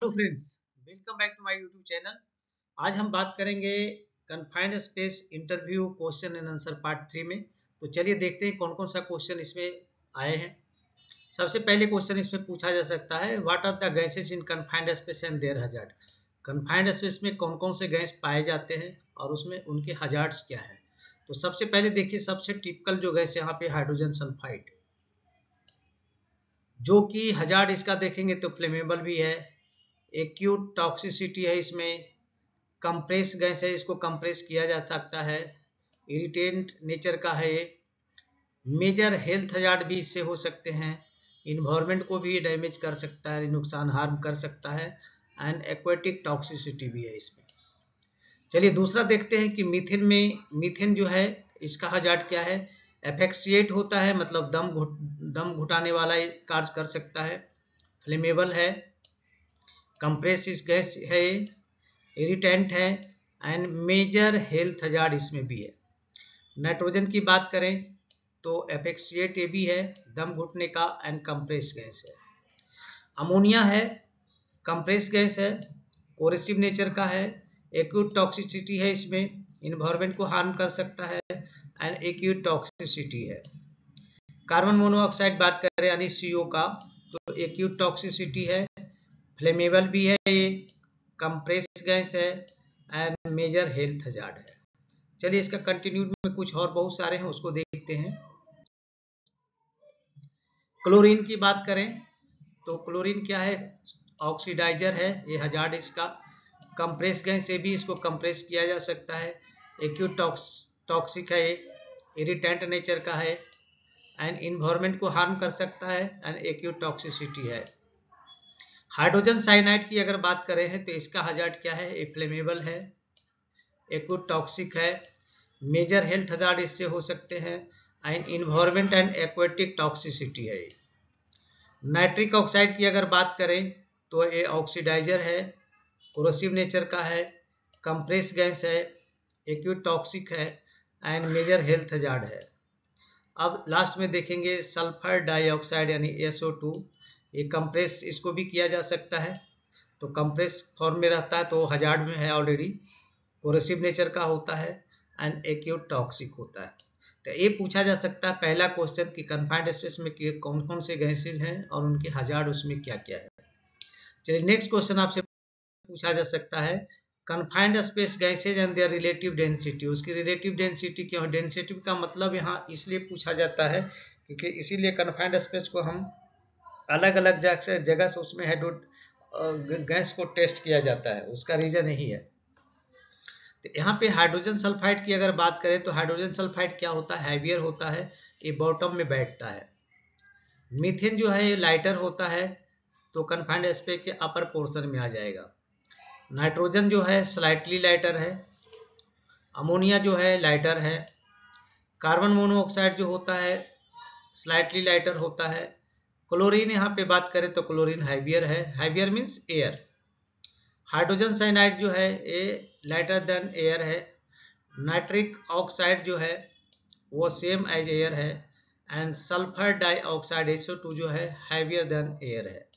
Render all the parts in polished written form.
Hello friends, welcome back to my YouTube channel. आज हम बात करेंगे confined space interview question and answer part 3 में। तो चलिए देखते हैं कौन कौन सा क्वेश्चन इसमें आए हैं। सबसे पहले क्वेश्चन इसमें पूछा जा सकता है, what are the gases in confined space and their hazard. Confined space में कौन कौन से गैस पाए जाते हैं और उसमें उनके हजार्ड्स क्या है। तो सबसे पहले देखिए, सबसे टिपिकल जो गैस यहाँ पे हाइड्रोजन सल्फाइड, जो कि हजार्ड इसका देखेंगे तो फ्लेमेबल भी है, एक्यूट टॉक्सिसिटी है, इसमें कंप्रेस गैस है, इसको कंप्रेस किया जा सकता है, इरिटेंट नेचर का है, मेजर हेल्थ हजार्ड भी इससे हो सकते हैं, इन्वायरमेंट को भी डैमेज कर सकता है, नुकसान हार्म कर सकता है, एंड एक्वेटिक टॉक्सिसिटी भी है इसमें। चलिए दूसरा देखते हैं कि मीथेन में, मीथेन जो है इसका हजार्ड क्या है। एफेक्सिएट होता है, मतलब दम घुटाने वाला कार्य कर सकता है, फ्लेमेबल है, कंप्रेस गैस है, इरिटेंट है, एंड मेजर हेल्थ हजार्ड इसमें भी है। नाइट्रोजन की बात करें तो एफेक्सिएट भी है, दम घुटने का, एंड कंप्रेस गैस है। अमोनिया है, कंप्रेस गैस है, कोरेसिव नेचर का है, एक्यूट टॉक्सिसिटी है, इसमें इन्वायरमेंट को हार्म कर सकता है, एंड एक्यूट टॉक्सिसिटी है। कार्बन मोनोऑक्साइड बात करें यानी CO का, तो एक्यूट टॉक्सिसिटी है, फ्लेमेबल भी है, ये कंप्रेस गैस है, एंड मेजर हेल्थ हजार्ड है। चलिए इसका कंटिन्यूड में कुछ और बहुत सारे हैं, उसको देखते हैं। क्लोरीन की बात करें तो क्लोरीन क्या है, ऑक्सीडाइजर है, ये हजार्ड इसका, कंप्रेस गैस से भी इसको कंप्रेस किया जा सकता है, एक्यूट टॉक्सिक है, इरिटेंट नेचर का है, एंड इन्वायरमेंट को हार्म कर सकता है, एंड एक्यूट टॉक्सिसिटी है। हाइड्रोजन साइनाइड की अगर बात करें हैं तो इसका हजार्ड क्या है, फ्लेमेबल है, एक्यूट टॉक्सिक है, मेजर हेल्थ हजार्ड इससे हो सकते हैं, and environment and aquatic toxicity है। नाइट्रिक ऑक्साइड की अगर बात करें तो ये ऑक्सीडाइजर है, कोरोसिव नेचर का है, कंप्रेस गैस है, एक्यूट टॉक्सिक है, एंड मेजर हेल्थ हजार्ड है। अब लास्ट में देखेंगे सल्फर डाइऑक्साइड यानी SO2, ये कंप्रेस इसको भी किया जा सकता है, तो कंप्रेस फॉर्म में रहता है तो हजार्ड में है ऑलरेडी, कोरेसिव नेचर का होता है, एंड एक्यूट टॉक्सिक होता है। तो ये पूछा जा सकता है पहला क्वेश्चन कि कन्फाइंड स्पेस में कौन कौन से गैसेज हैं और उनके हजार्ड उसमें क्या क्या है। चलिए नेक्स्ट क्वेश्चन आपसे पूछा जा सकता है, confined space gases and there relative density. उसकी रिलेटिव डेंसिटी क्या है। डेंसिटी का मतलब यहाँ इसलिए पूछा जाता है क्योंकि इसीलिए कन्फाइंड स्पेस को हम अलग अलग जगह से उसमें गैस को टेस्ट किया जाता है, उसका रीजन यही है। तो यहाँ पे हाइड्रोजन सल्फाइड की अगर बात करें तो हाइड्रोजन सल्फाइड क्या होता है, हैवियर होता है, ये बॉटम में बैठता है। मीथेन जो है ये लाइटर होता है, तो कन्फाइंड स्पेस के अपर पोर्शन में आ जाएगा। नाइट्रोजन जो है स्लाइटली लाइटर है, अमोनिया जो है लाइटर है, कार्बन मोनोऑक्साइड जो होता है स्लाइटली लाइटर होता है। क्लोरीन यहाँ पे बात करें तो क्लोरीन हैवियर है, heavier means air. Hydrogen cyanide जो है ये लाइटर देन एयर है। नाइट्रिक ऑक्साइड जो है वो सेम एज एयर है, एंड सल्फर डाइऑक्साइड SO2 जो है हैवियर देन एयर है।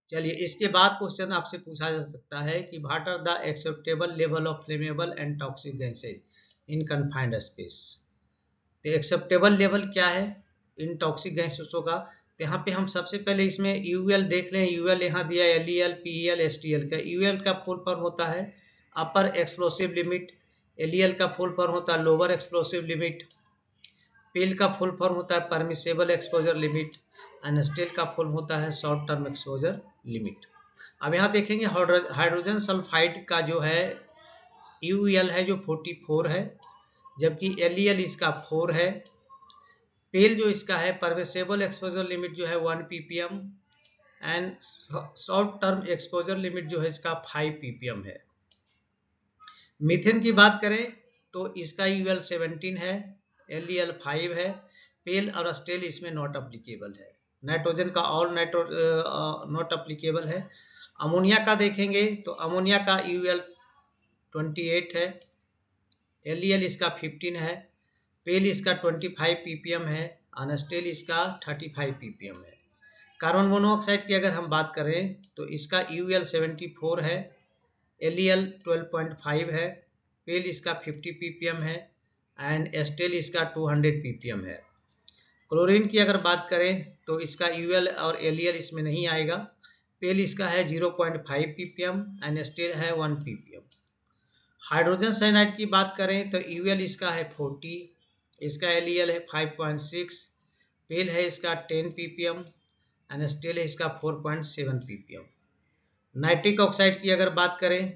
चलिए इसके बाद क्वेश्चन आपसे पूछा जा सकता है कि what are the acceptable level of flammable and toxic gases in confined space. तो एक्सेप्टेबल लेवल क्या है इन टॉक्सिक गैसेसों का। तो यहाँ पे हम सबसे पहले इसमें UL देख लें। UL यहाँ दिया LEL PEL STL का। UL का फुल फॉर्म होता है अपर एक्सप्लोसिव लिमिट, LEL का फुल फॉर्म होता है लोअर एक्सप्लोसिव लिमिट, PEL का फुल फॉर्म होता है permissible exposure limit, and STL का फुल होता है शॉर्ट टर्म एक्सपोजर लिमिट। अब यहाँ देखेंगे हाइड्रोजन सल्फाइड का जो है UL है जो 44 है, जबकि LEL इसका 4 है। पेल जो इसका है परमिसेबल एक्सपोजर लिमिट जो है 1 ppm, and short term exposure limit जो है इसका 5 ppm है। मीथेन की बात करें तो इसका UL 17 है, LEL 5 है, पेल और स्टेल इसमें नॉट अप्लीकेबल है। नाइट्रोजन का ऑल नॉट अप्लीकेबल है। अमोनिया का देखेंगे तो अमोनिया का UL 28 है, LEL इसका 15 है, पेल इसका 25 ppm है, अनस्टेल इसका 35 ppm है। कार्बन मोनोऑक्साइड की अगर हम बात करें तो इसका UL 74 है, LEL 12.5 है, पेल इसका 50 ppm है एंड एस्टेल इसका 200 ppm है। क्लोरीन की अगर बात करें तो इसका UL और LEL इसमें नहीं आएगा, पेल इसका है 0.5 ppm एंड एस्टेल है 1 ppm। हाइड्रोजन साइनाइड की बात करें तो UL इसका है 40, इसका LEL है 5.6, पेल है इसका 10 ppm एंड स्टील है इसका 4.7 ppm। नाइट्रिक ऑक्साइड की अगर बात करें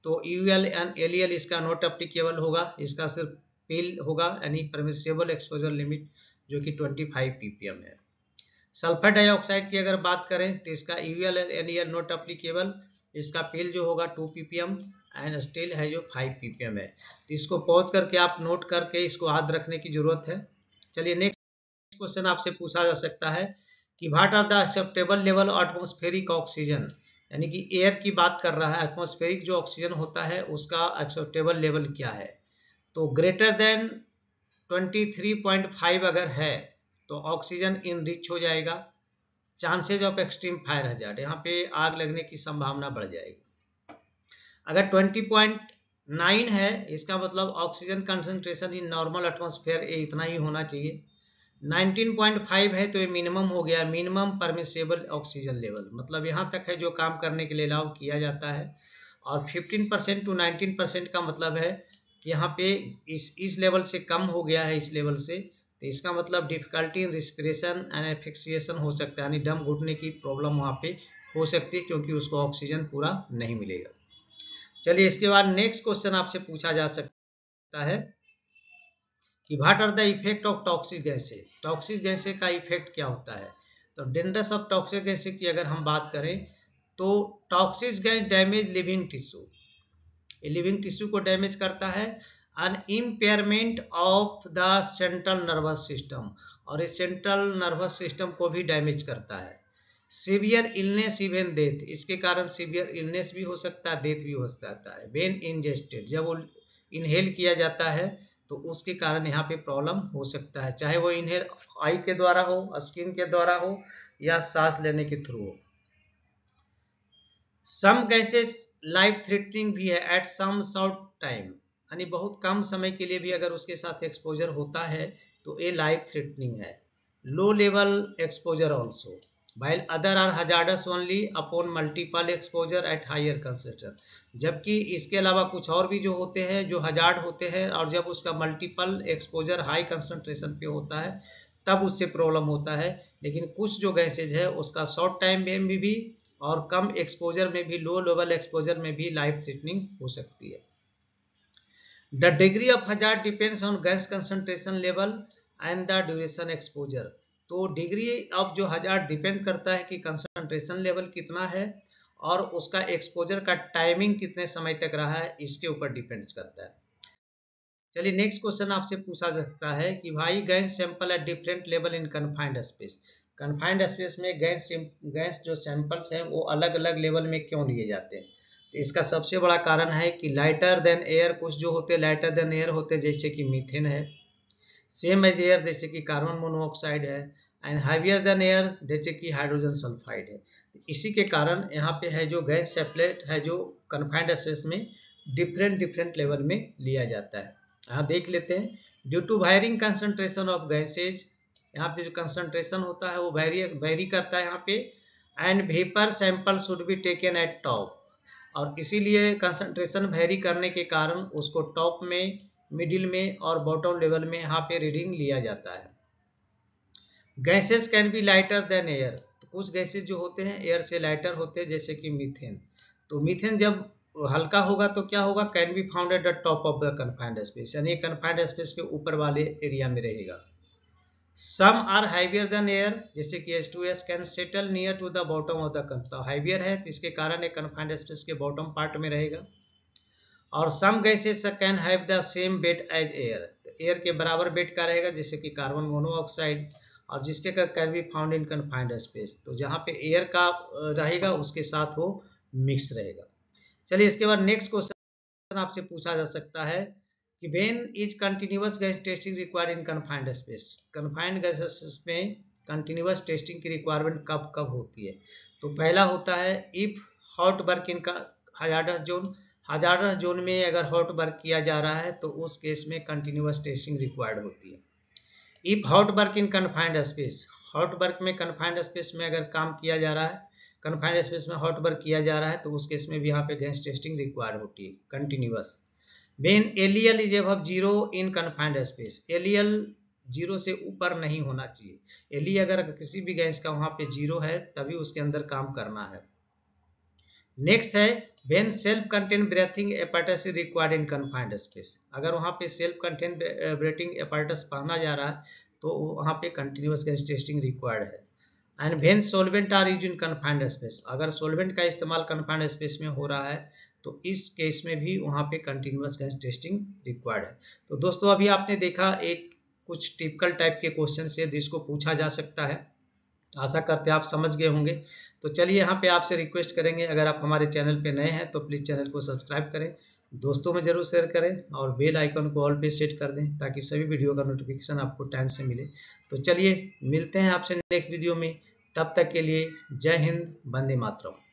तो UL एंड LEL इसका नॉट एप्लीकेबल होगा, इसका सिर्फ पेल होगा यानी परमिसिबल एक्सपोजर लिमिट जो कि 25 ppm है। सल्फर डाइऑक्साइड की अगर बात करें तो इसका UL and LEL not applicable, इसका पेल जो होगा 2 ppm एंड स्टील है जो 5 ppm है। तो इसको पॉज करके आप नोट करके इसको याद रखने की जरूरत है। चलिए नेक्स्ट क्वेश्चन आपसे पूछा जा सकता है कि what are the acceptable level atmospheric oxygen, यानी कि एयर की बात कर रहा है, एटमॉस्फेरिक जो ऑक्सीजन होता है उसका एक्सेप्टेबल लेवल क्या है। तो ग्रेटर देन 23.5 अगर है तो ऑक्सीजन इनरिच हो जाएगा, chances of extreme fire hazard, यहाँ पे आग लगने की संभावना बढ़ जाएगी। अगर 20.9 है इसका मतलब oxygen concentration in normal atmosphere इतना ही होना चाहिए। 19.5 है तो ये मिनिमम हो गया, मिनिमम परमिसेबल ऑक्सीजन लेवल, मतलब यहाँ तक है जो काम करने के लिए अलाउ किया जाता है। और 15% टू 19% का मतलब है कि यहाँ पे इस लेवल से कम हो गया है, इस लेवल से, तो इसका मतलब डिफिकल्टी इन रिस्पिरेशन एंड एफिक्सिएशन हो सकता है, यानी दम घुटने की प्रॉब्लम वहाँ पे हो सकती है क्योंकि उसको ऑक्सीजन पूरा नहीं मिलेगा। चलिए इसके बाद नेक्स्ट क्वेश्चन आपसे पूछा जा सकता है कि what are the effect of toxic gases, toxic gases का इफेक्ट क्या होता है। तो डेंजरस ऑफ टॉक्सिक गैसेज की अगर हम बात करें तो toxic gas damage living tissue, ये लिविंग टिश्यू को डैमेज करता है, an impairment of the central nervous system, और इस सेंट्रल नर्वस सिस्टम को भी डैमेज करता है। सीवियर इलनेस इवन डेथ, इसके कारण सीवियर इलनेस भी हो सकता है, डेथ भी हो सकता है। वेन इंजेस्टेड, जब वो इनहेल किया जाता है तो उसके कारण यहाँ पे प्रॉब्लम हो सकता है, चाहे वो इनहेल आई के द्वारा हो, स्किन के द्वारा हो या सांस लेने के थ्रू हो। सम गैसेस लाइफ थ्रेटनिंग भी है एट सम शॉर्ट टाइम, यानी बहुत कम समय के लिए भी अगर उसके साथ एक्सपोजर होता है तो ये लाइफ थ्रेटनिंग है। Low level exposure also, while other are hazardous only upon multiple exposure at higher concentration, जबकि इसके अलावा कुछ और भी जो होते हैं जो हजार्ड होते हैं, और जब उसका मल्टीपल एक्सपोजर हाई कंसंट्रेशन पे होता है तब उससे प्रॉब्लम होता है। लेकिन कुछ जो गैसेज है उसका शॉर्ट टाइम में भी और कम एक्सपोजर में भी, लो लेवल एक्सपोजर में भी लाइफ थ्रेटनिंग हो सकती है। The degree of hazard depends on gas concentration level and the duration exposure, तो डिग्री ऑफ जो हजार्ड डिपेंड करता है कि कंसंट्रेशन लेवल कितना है और उसका एक्सपोजर का टाइमिंग कितने समय तक रहा है, इसके ऊपर डिपेंड्स करता है। चलिए नेक्स्ट क्वेश्चन आपसे पूछा जा सकता है कि भाई gas sample at different level in confined space, confined space में गैस जो सैंपल्स हैं वो अलग अलग लेवल में क्यों लिए जाते हैं। तो इसका सबसे बड़ा कारण है कि लाइटर देन एयर, कुछ जो होते हैं लाइटर देन एयर होते हैं जैसे कि मीथेन है, सेम एज एयर जैसे कि कार्बन मोनोऑक्साइड है, एंड हैवियर देन एयर जैसे कि हाइड्रोजन सल्फाइड है। इसी के कारण यहाँ पे है जो गैस सेपरेट है जो कन्फाइंड स्पेस में डिफरेंट लेवल में लिया जाता है। यहाँ देख लेते हैं, due to varying concentration of gases, यहाँ पे जो कंसंट्रेशन होता है वो वेरी करता है यहाँ पे, and vapour sample should be taken at top, और इसीलिए कंसंट्रेशन वेरी करने के कारण उसको टॉप में, मिडिल में और बॉटम लेवल में यहाँ पे रीडिंग लिया जाता है। Gases can be lighter than air, तो कुछ गैसेज जो होते हैं एयर से लाइटर होते हैं जैसे कि मीथेन, तो मीथेन जब हल्का होगा तो क्या होगा, can be found at the top of the confined space, यानी कन्फाइंड स्पेस के ऊपर वाले एरिया में रहेगा। Some are heavier than air, जैसे कि H2S can settle near to the bottom of the compound, heavier है तो इसके कारण एक कन्फाइंड स्पेस के बॉटम पार्ट में रहेगा। और some gases can have the same weight as air, air के बराबर वेट का रहेगा जैसे कि कार्बन मोनोऑक्साइड, और जिसके can be found in confined space, तो जहाँ पे एयर का रहेगा उसके साथ वो मिक्स रहेगा। चलिए इसके बाद नेक्स्ट क्वेश्चन आपसे पूछा जा सकता है कि when is continuous gas testing required in confined space, confined gases में कंटिन्यूअस टेस्टिंग की रिक्वायरमेंट कब कब होती है। तो पहला होता है if hot work in hazardous zone, hazardous zone में अगर हॉट वर्क किया जा रहा है तो उस केस में कंटिन्यूअस टेस्टिंग रिक्वायर्ड होती है। If hot work in confined space, hot work में कन्फाइंड स्पेस में अगर काम किया जा रहा है, कन्फाइंड स्पेस में हॉट वर्क किया जा रहा है तो उस केस में भी यहाँ पे गैस टेस्टिंग रिक्वायर्ड होती है continuous. When LEL is above zero in confined space, LEL zero से ऊपर नहीं होना चाहिए। एलई अगर किसी भी गैस का वहां पे जीरो है तभी उसके अंदर काम करना है। नेक्स्ट है when self contain breathing apparatus is required in confined space, अगर वहां पे सेल्फ कंटेन ब्रेथिंग एपार्टस पहना जा रहा है तो वहां पे कंटिन्यूअस गैस टेस्टिंग रिक्वायर्ड है। And when solvent are used in confined space, अगर सोलवेंट का इस्तेमाल कन्फाइंड स्पेस में हो रहा है तो इस केस में भी वहां पे कंटिन्यूअस गैस टेस्टिंग रिक्वायर्ड है। तो दोस्तों अभी आपने देखा एक कुछ टिपिकल टाइप के क्वेश्चन से जिसको पूछा जा सकता है, आशा करते हैं आप समझ गए होंगे। तो चलिए यहाँ पे आपसे रिक्वेस्ट करेंगे अगर आप हमारे चैनल पे नए हैं तो प्लीज़ चैनल को सब्सक्राइब करें, दोस्तों में जरूर शेयर करें और बेल आइकन को ऑल पे सेट कर दें ताकि सभी वीडियो का नोटिफिकेशन आपको टाइम से मिले। तो चलिए मिलते हैं आपसे नेक्स्ट वीडियो में, तब तक के लिए जय हिंद, वंदे मातरम।